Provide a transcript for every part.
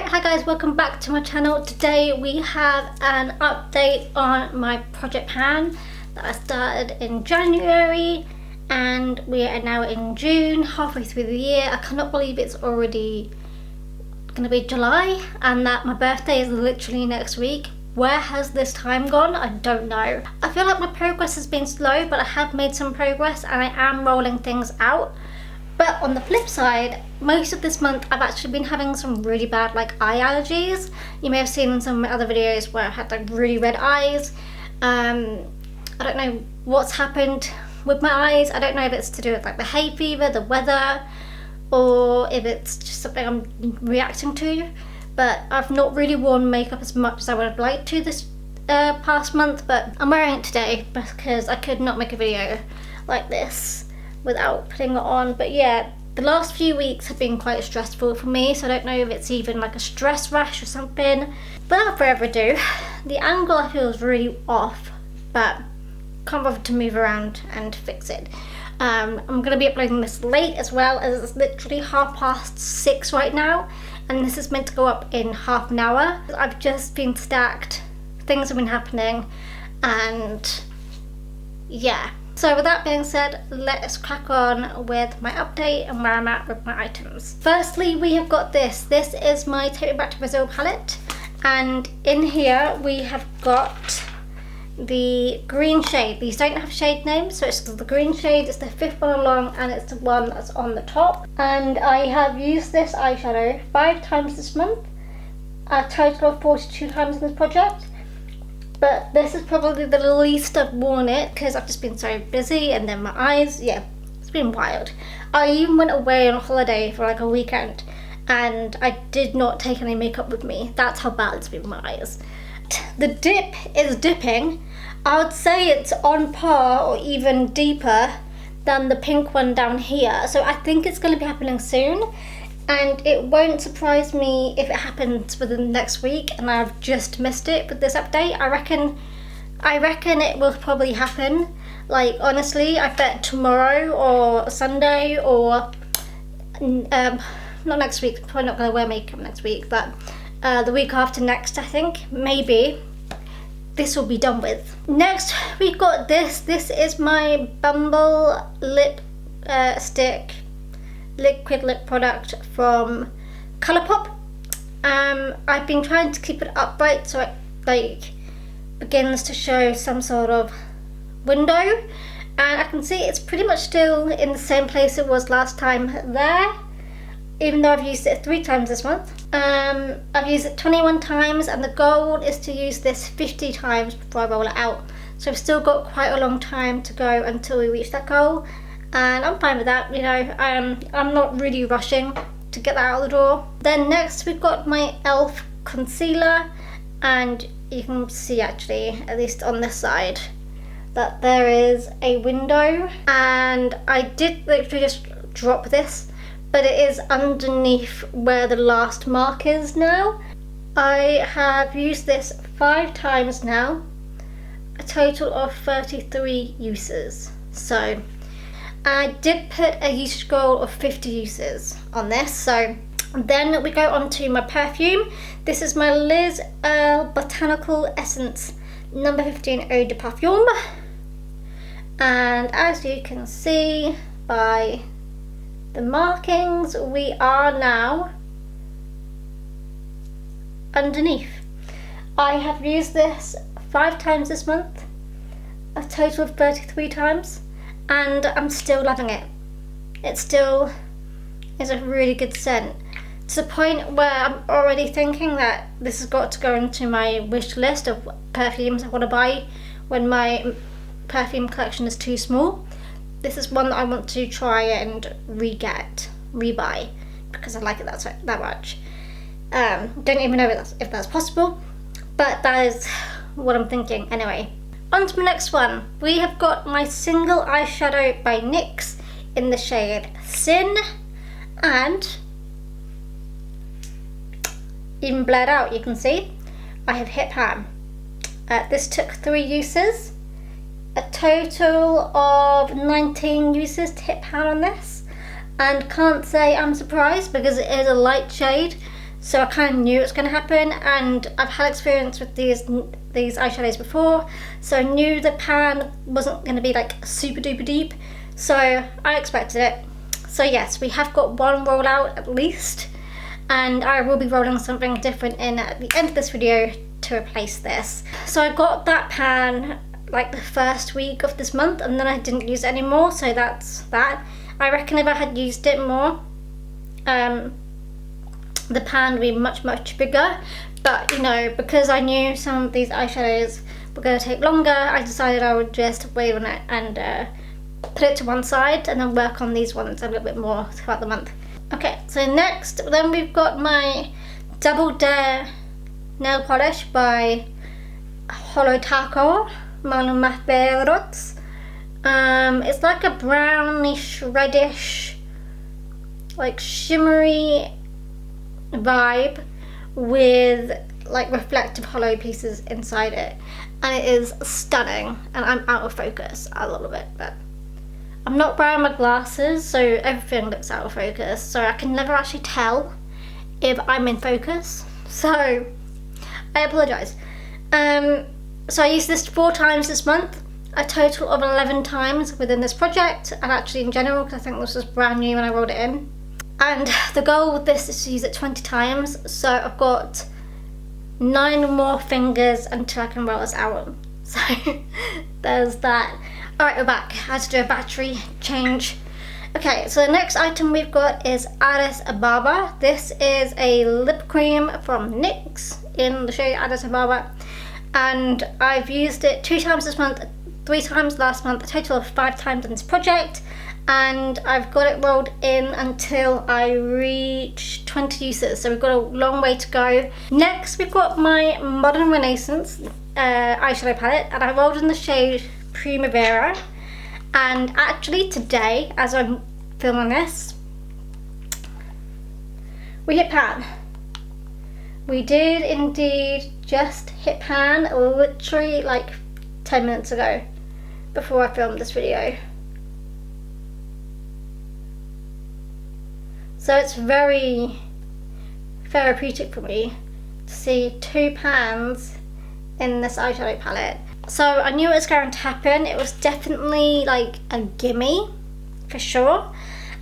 Alright, hi guys, welcome back to my channel. Today we have an update on my project pan that I started in January and we are now in June, halfway through the year. I cannot believe it's already going to be July and that my birthday is literally next week. Where has this time gone? I don't know. I feel like my progress has been slow, but I have made some progress and I am rolling things out. But on the flip side, most of this month I've actually been having some really bad eye allergies. You may have seen in some of my other videos where I had really red eyes. I don't know what's happened with my eyes. I don't know if it's to do with the hay fever, the weather, or if it's just something I'm reacting to. But I've not really worn makeup as much as I would have liked to this past month, but I'm wearing it today because I could not make a video like this without putting it on. But yeah, the last few weeks have been quite stressful for me, so I don't know if it's even a stress rash or something. Without further ado, the angle I feel is really off, but can't bother to move around and fix it. I'm going to be uploading this late as well, as it's literally 6:30 right now, and this is meant to go up in half an hour. I've just been stacked, things have been happening, and yeah. So with that being said, let's crack on with my update and where I'm at with my items. Firstly, we have got this. This is my Take Me Back to Brazil palette, and in here we have got the green shade. These don't have shade names, so it's the green shade. It's the 5th one along and it's the one that's on the top. And I have used this eyeshadow 5 times this month, a total of 42 times in this project. But this is probably the least I've worn it because I've just been so busy, and then my eyes, yeah, it's been wild. I even went away on a holiday for a weekend and I did not take any makeup with me. That's how bad it's been with my eyes. The dip is dipping. I would say it's on par or even deeper than the pink one down here. So I think it's going to be happening soon. And it won't surprise me if it happens within the next week and I've just missed it with this update. I reckon it will probably happen. Honestly, I bet tomorrow or Sunday or not next week. Probably not going to wear makeup next week, but the week after next, I think, maybe this will be done with. Next, we've got this. This is my Bumble lip stick liquid lip product from Colourpop. I've been trying to keep it upright so it begins to show some sort of window, and I can see it's pretty much still in the same place it was last time there, even though I've used it 3 times this month. I've used it 21 times and the goal is to use this 50 times before I roll it out. So I've still got quite a long time to go until we reach that goal. And I'm fine with that, I'm not really rushing to get that out of the door. Then next we've got my e.l.f. concealer, and you can see actually, at least on this side, that there is a window, and I did literally just drop this, but it is underneath where the last mark is now. I have used this 5 times now, a total of 33 uses. So I did put a usage goal of 50 uses on this. So then we go on to my perfume. This is my Liz Earle Botanical Essence number 15 Eau de Parfum. And as you can see by the markings, we are now underneath. I have used this 5 times this month, a total of 33 times. And I'm still loving it. It still is a really good scent, to the point where I'm already thinking that this has got to go into my wish list of perfumes I want to buy when my perfume collection is too small. This is one that I want to try and rebuy, because I like it that much. Don't even know if that's possible, but that is what I'm thinking anyway. On to my next one. We have got my single eyeshadow by NYX in the shade Sin, and even blurred out you can see I have hit pan. This took 3 uses, a total of 19 uses to hit pan on this, and can't say I'm surprised because it is a light shade, so I kind of knew it was going to happen, and I've had experience with these eyeshadows before, so I knew the pan wasn't going to be like super duper deep, so I expected it. So yes, we have got one rollout at least, and I will be rolling something different in at the end of this video to replace this. So I got that pan like the first week of this month, and then I didn't use it anymore, so that's that. I reckon if I had used it more, the pan would be much bigger, but you know, because I knew some of these eyeshadows were going to take longer, I decided I would just wait on it and put it to one side and then work on these ones a little bit more throughout the month. Okay, so next then we've got my Double Dare nail polish by Holo Taco Monomatherots. It's like a brownish reddish, like shimmery vibe with like reflective hollow pieces inside it, and it is stunning. And I'm out of focus a little bit, but I'm not wearing my glasses, so everything looks out of focus, so I can never actually tell if I'm in focus, so I apologise. So I used this 4 times this month, a total of 11 times within this project, and actually in general, because I think this was brand new when I rolled it in. And the goal with this is to use it 20 times, so I've got 9 more fingers until I can roll this out. So there's that. Alright, we're back. I had to do a battery change. Okay, so the next item we've got is Addis Ababa. This is a lip cream from NYX in the shade Addis Ababa, and I've used it 2 times this month, 3 times last month, a total of 5 times in this project, and I've got it rolled in until I reach 20 uses, so we've got a long way to go. Next we've got my Modern Renaissance eyeshadow palette, and I rolled in the shade Primavera, and actually today, as I'm filming this, we hit pan. We did indeed just hit pan literally like 10 minutes ago before I filmed this video. So it's very therapeutic for me to see 2 pans in this eyeshadow palette. So I knew it was going to happen. It was definitely like a gimme for sure.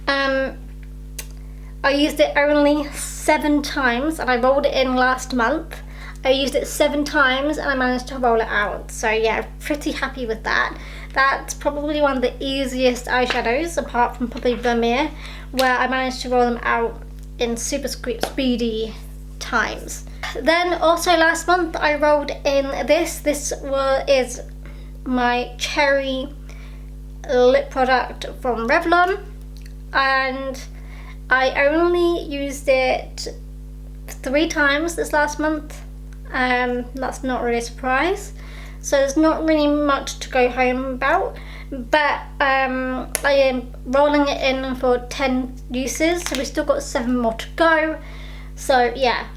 I used it only 7 times, and I rolled it in last month. I used it 7 times and I managed to roll it out. So yeah, pretty happy with that. That's probably one of the easiest eyeshadows, apart from probably Vermeer, where I managed to roll them out in super speedy times. Then also last month I rolled in this. This is my cherry lip product from Revlon, and I only used it 3 times this last month. That's not really a surprise, so there's not really much to go home about, but I am rolling it in for 10 uses, so we've still got 7 more to go. So yeah,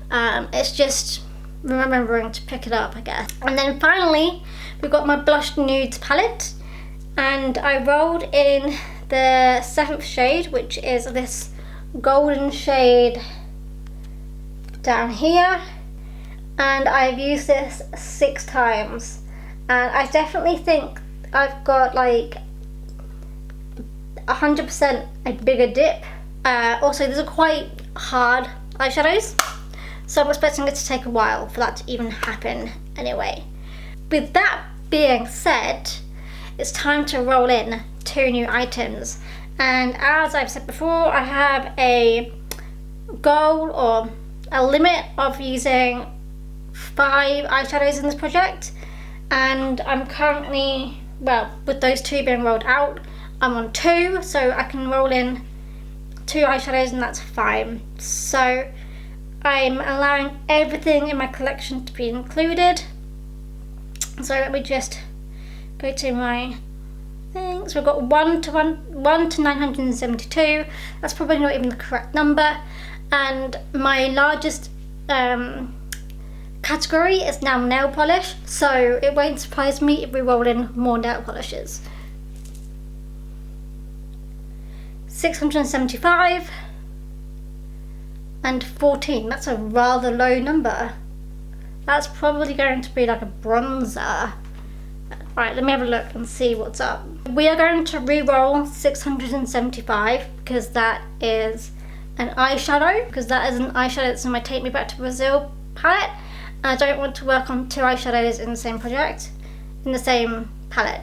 it's just remembering to pick it up, I guess. And then finally we've got my Blush Nudes palette, and I rolled in the 7th shade, which is this golden shade down here, and I've used this 6 times, and I definitely think I've got like 100% a bigger dip. Also, these are quite hard eyeshadows, so I'm expecting it to take a while for that to even happen anyway. With that being said, it's time to roll in 2 new items, and as I've said before, I have a goal or a limit of using 5 eyeshadows in this project, and I'm currently, well, with those 2 being rolled out, I'm on 2, so I can roll in 2 eyeshadows and that's fine. So I'm allowing everything in my collection to be included. So let me just go to my things. We've got 1 to 972. That's probably not even the correct number. And my largest category is now nail polish, so it won't surprise me if we roll in more nail polishes. 675, and 14. That's a rather low number. That's probably going to be like a bronzer. Right, let me have a look and see what's up. We are going to re-roll 675 because that is an eyeshadow, because that is an eyeshadow that's in my Take Me Back to Brazil palette. And I don't want to work on two eyeshadows in the same project, in the same palette.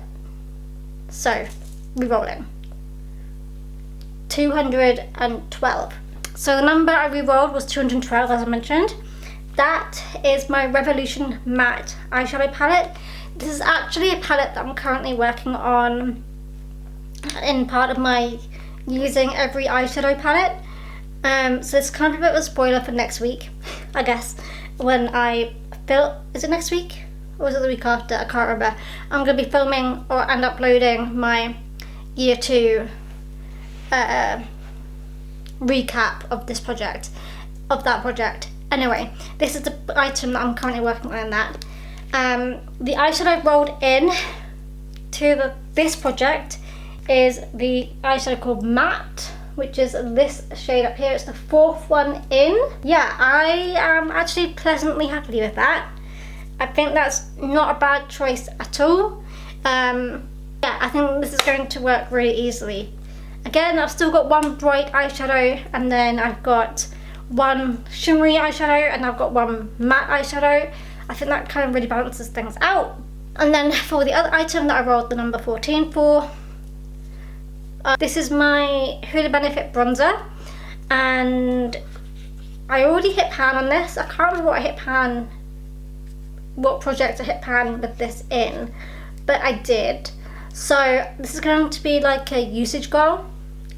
So, re-rolling. 212. So the number I re-rolled was 212, as I mentioned. That is my Revolution Matte eyeshadow palette. This is actually a palette that I'm currently working on in part of my using every eyeshadow palette. So it's kind of a bit of a spoiler for next week, I guess, when I film. Is it next week? Or is it the week after? I can't remember. I'm going to be filming and uploading my year 2 recap of this project, Anyway, this is the item that I'm currently working on in that. The eyeshadow I've rolled in to this project is the eyeshadow called Matte, which is this shade up here. It's the 4th one in. Yeah, I am actually pleasantly happy with that. I think that's not a bad choice at all. Yeah, I think this is going to work really easily. Again, I've still got one bright eyeshadow, and then I've got one shimmery eyeshadow, and I've got one matte eyeshadow. I think that kind of really balances things out. And then for the other item that I rolled the number 14 for, this is my Huda Benefit bronzer, and I already hit pan on this. I can't remember what project I hit pan with this in, but I did. So this is going to be like a usage goal.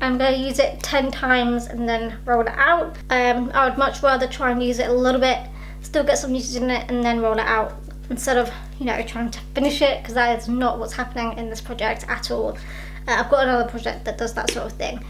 I'm going to use it 10 times and then roll it out. I would much rather try and use it a little bit, still get some usage in it, and then roll it out, instead of, trying to finish it, because that is not what's happening in this project at all. I've got another project that does that sort of thing.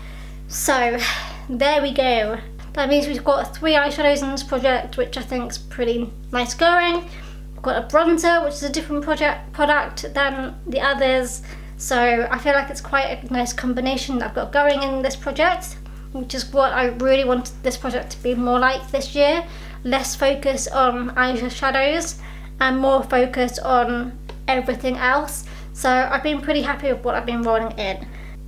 So there we go. That means we've got 3 eyeshadows in this project, which I think is pretty nice going. We've got a bronzer, which is a different product than the others. So I feel like it's quite a nice combination that I've got going in this project, which is what I really wanted this project to be more like this year. Less focus on eyeshadows and more focus on everything else. So I've been pretty happy with what I've been rolling in.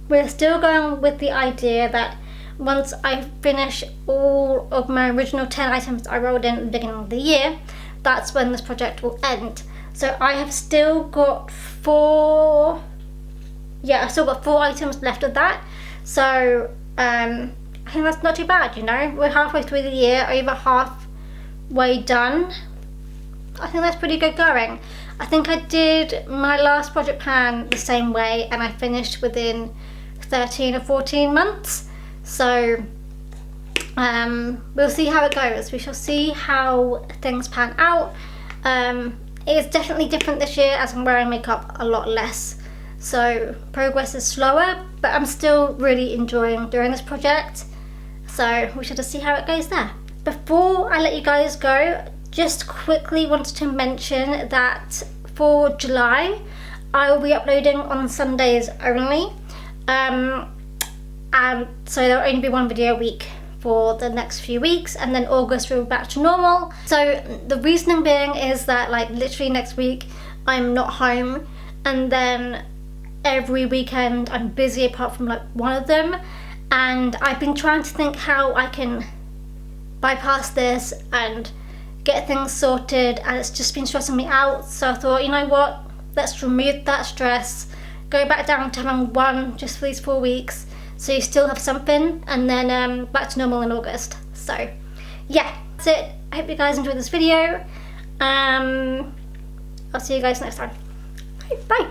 We're still going with the idea that once I finish all of my original 10 items I rolled in at the beginning of the year, that's when this project will end. So I have still got 4 items left of that. So I think that's not too bad, We're halfway through the year, over halfway done. I think that's pretty good going. I think I did my last project pan the same way, and I finished within 13 or 14 months. So we'll see how it goes. We shall see how things pan out. It's definitely different this year, as I'm wearing makeup a lot less. So progress is slower, but I'm still really enjoying doing this project. So we shall just see how it goes there. Before I let you guys go, just quickly wanted to mention that for July, I will be uploading on Sundays only. And so there will only be 1 video a week for the next few weeks, and then August we'll be back to normal. So the reasoning being is that literally next week I'm not home, and then every weekend I'm busy apart from one of them, and I've been trying to think how I can bypass this and get things sorted, and it's just been stressing me out. So I thought, you know what, let's remove that stress, go back down to having 1 just for these 4 weeks, so you still have something, and then back to normal in August. So yeah, that's it. I hope you guys enjoyed this video. I'll see you guys next time. Bye.